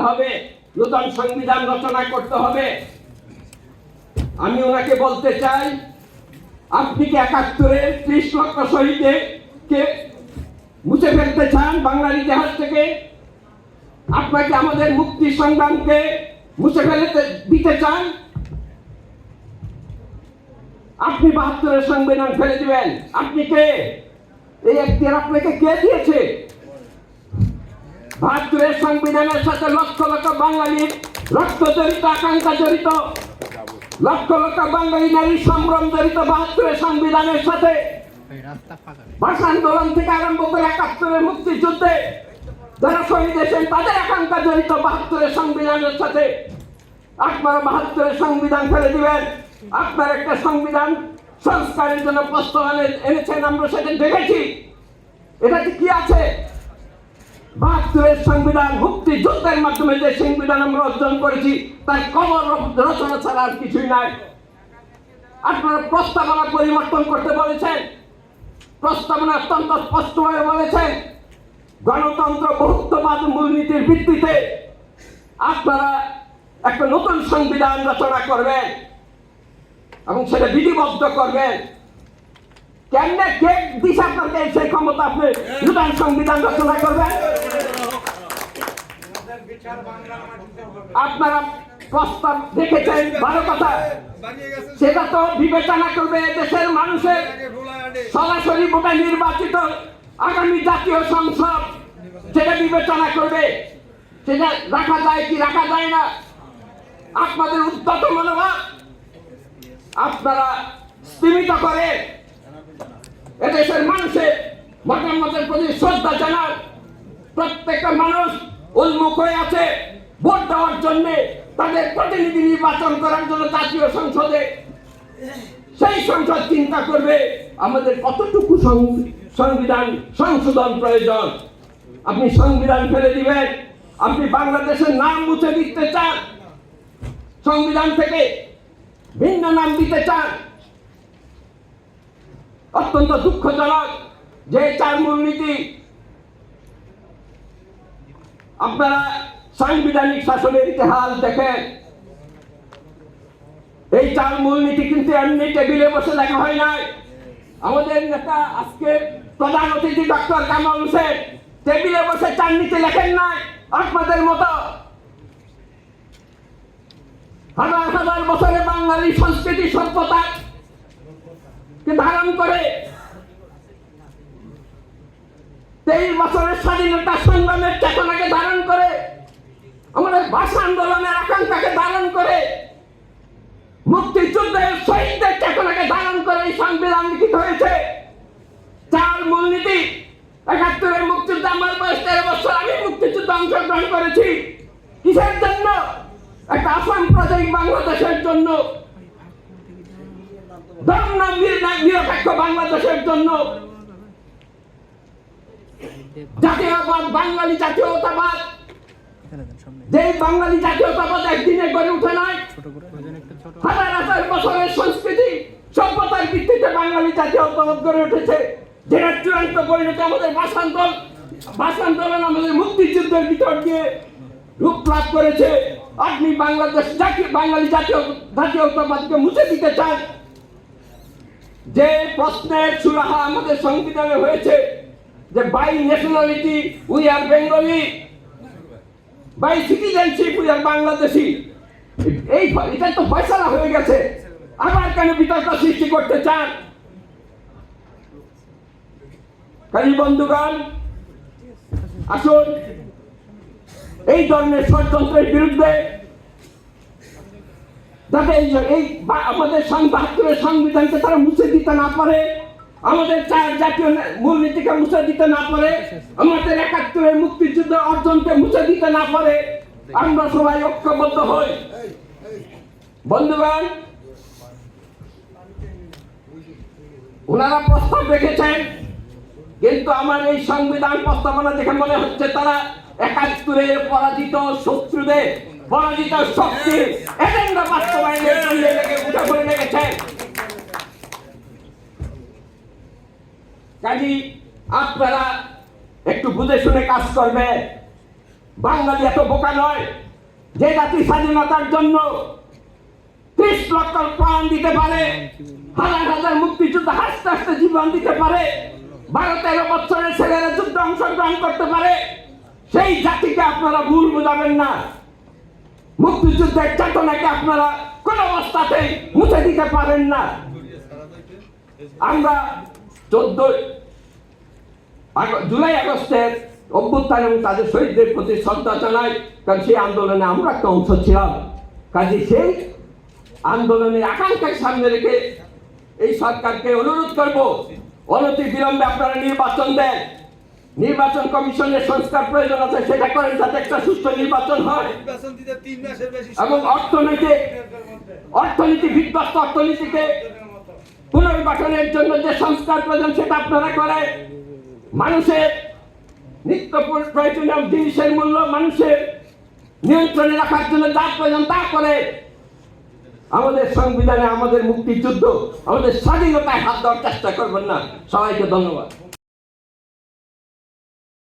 হবে, নতুন সংবিধান রচনা করতে হবে। আমি ওনাকে বলতে চাই, আপনি কি ৭১-এর ৩০ লক্ষ শহীদকে মুছে ফেলতে চান বাংলার ইতিহাস থেকে? আপনাকে আমাদের মুক্তি সংগ্রামকে মুছে ফেলতে দিতে চান? আপনি ৭২-এর সংবিধান ফেলে দিবেন? আপনি কে? এই এখতিয়ার আপনাকে কে দিয়েছে? ৭২-এর সংবিধানের সাথে লক্ষ লক্ষ বাঙালির রক্ত জড়িত, আকাঙ্ক্ষা জড়িত, লক্ষ লক্ষ বাঙালি নারী সম্ভ্রম জড়িত ৭২-এর সংবিধানের সাথে। ভাষা আন্দোলন থেকে আরম্ভ করে ৭১-এর মুক্তিযুদ্ধে যারা শহীদ হয়েছেন তাদের আকাঙ্ক্ষা জড়িত ৭২-এর সংবিধানের সাথে। আপনারা ৭২-এর সংবিধান ফেলে দিবেন? আপনার একটা সংবিধান সংস্কারের জন্য প্রস্তাব এনেছেন, আমরা সেটা দেখেছি। এটাতে কি আছে? ৭২-এর সংবিধান মুক্তিযুদ্ধের মাধ্যমে যে সংবিধান আমরা অর্জন করেছি তার কবর রচনা ছাড়া আর কিছুই নাই। আপনারা প্রস্তাবনা পরিবর্তন করতে বলেছেন, প্রস্তাবনা অত্যন্ত স্পষ্টভাবে বলেছেন গণতন্ত্র বহুত্ববাদ মূলনীতির ভিত্তিতে আপনারা একটা নতুন সংবিধান রচনা করবেন এবং সেটা বিধিবদ্ধ করবেন। কেমনে কে দিছে আপনাকে সেই ক্ষমতা? আপনি নতুন সংবিধান রচনা করবেন? আপনারা প্রস্তাব দেখেছেন, ভালো কথা, সেটা তো বিবেচনা করবে দেশের মানুষের সরাসরি ভোটে নির্বাচিত আগামী জাতীয় সংসদ, সেটা বিবেচনা করবে সেটা রাখা যায় কি রাখা যায় না। আপনাদের উদ্যত মনোভাব আপনারা স্তীমিত করে এদেশের মানুষের মতামতের প্রতি শ্রদ্ধা জানান। প্রত্যেকটা মানুষ উন্মুখ হয়ে আছে ভোট দেওয়ার জন্য, তাদের প্রতিনিধি নির্বাচন করার জন্য জাতীয় সংসদে। সেই সংসদ চিন্তা করবে আমাদের কতটুকু সংবিধান সংশোধন প্রয়োজন। আপনি সংবিধান ফেলে দিবেন? আপনি বাংলাদেশের নাম মুছে দিতে চান, সংবিধান থেকে ভিন্ন নাম দিতে চান। অত্যন্ত দুঃখজনক যে ৪ মূলনীতি আপনারা সাংবিধানিক শাসনের ইতিহাস দেখেন। এই ৪ মূলনীতি কিন্তু এমনি টেবিলে বসে লেখা হয় নাই। আমাদের নেতা আজকে প্রধান অতিথি ডক্টর কামাল হোসেন টেবিলে বসে ৪ নীতি লেখেন নাই আপনাদের মতো। হাজার হাজার বছরে বাঙালি সংস্কৃতি সভ্যতা ধারণ করে 23 বছরের স্বাধীনতা সংগ্রামের চেতনাকে ধারণ করে, আমাদের ভাষা আন্দোলনের আকাঙ্ক্ষাকে ধারণ করে, মুক্তিযুদ্ধের শহীদদের চেতনাকে ধারণ করে এই সংবিধান লিখিত হয়েছে। ৪ মূলনীতি। ৭১-এর মুক্তিযুদ্ধ, আমার বয়স 13 বছর, আমি মুক্তিযুদ্ধে অংশগ্রহণ করেছি। কিসের জন্য? একটা অসাম্প্রদায়িক বাংলাদেশের জন্য, ধর্ম নিরপেক্ষ বাংলাদেশের জন্য। জাতীয়বাদ, বাঙালি জাতীয়তাবাদ, যে বাঙালি জাতীয়তাবাদ একদিনে গড়ে উঠে নাই, হাজার হাজার বছরের সংস্কৃতি সভ্যতার ভিত্তিতে বাঙালি জাতীয়তাবাদ গড়ে উঠেছে, যেটা চূড়ান্ত পরিণতি আমাদের ভাষা আন্দোলন আমাদের মুক্তিযুদ্ধের ভিতর দিয়ে রূপ লাভ করেছে। আপনি বাংলাদেশ বাঙালি জাতীয়তাবাদকে মুছে দিতে চান? যে প্রশ্নের সুরাহা আমাদের সংবিধানে হয়েছে যে by nationality we are Bengali, by citizenship we are Bangladeshi, এটা তো ফয়সালা হয়ে গেছে। আবার কেন বিতর্ক সৃষ্টি করতে চান? কাজী বন্ধুগণ, আসুন এই ধরনের ষড়যন্ত্রের বিরুদ্ধে, যাতে এই আমাদের ৭২-এর সংবিধানকে তারা মুছে দিতে না পারে, আমাদের ৪ জাতীয় মূলনীতিকে মুছে দিতে না পারে, আমাদের ৭১-এর মুক্তিযুদ্ধ অর্জনকে মুছে দিতে না পারে, আমরা সবাই ঐক্যবদ্ধ হই। বন্ধুগণ, ওনারা প্রস্তাব রেখেছেন, কিন্তু আমার এই সংবিধান প্রস্তাবনা দেখে মনে হচ্ছে তারা ৭১-এর পরাজিত শত্রুদের, পরাজিত শক্তির এজেন্ডা বাস্তবায়নের জন্য উঠে পড়ে লেগেছে। কাজী আপনারা একটু বুঝে শুনে কাজ করবে। বাঙালি এত বোকা নয় যে জাতি স্বাধীনতার জন্য 30 লক্ষ প্রাণ দিতে পারে, হাজার হাজার মুক্তিযোদ্ধা হাসতে হাসতে জীবন দিতে পারে, 12-13 বছরের ছেলেরা যুদ্ধে অংশগ্রহণ করতে পারে। সেই জাতিকে আপনারা ভুল বোঝাবেন না। মুক্তিযুদ্ধের চেতনাকে আপনারা কোন অবস্থাতেই মুছে দিতে পারেন না। আমরা 14 জুলাই আগস্টের অভ্যুত্থান এবং তাদের শহীদদের প্রতি শ্রদ্ধা জানাই, কারণ সেই আন্দোলনে আমরা একটা অংশ ছিলাম। কাজে সেই আন্দোলনের আকাঙ্ক্ষাকে সামনে রেখে এই সরকারকে অনুরোধ করব, অনতি বিলম্বে আপনারা নির্বাচন দেন। নির্বাচন কমিশনের সংস্কার প্রয়োজন আছে, সেটা করেন যাতে একটা সুষ্ঠু নির্বাচন হয় এবং অর্থনীতি বিধ্বস্ত অর্থনীতিকে পুনর্গঠনের জন্য যে সংস্কার প্রয়োজন সেটা আপনারা করেন। মানুষের নিত্য প্রয়োজনীয় জিনিসের মূল্য মানুষের নিয়ন্ত্রণে রাখার জন্য যা প্রয়োজন তা করে। আমাদের সংবিধানে আমাদের মুক্তিযুদ্ধ, আমাদের স্বাধীনতায় হাত দেওয়ার চেষ্টা করবেন না। সবাইকে ধন্যবাদ।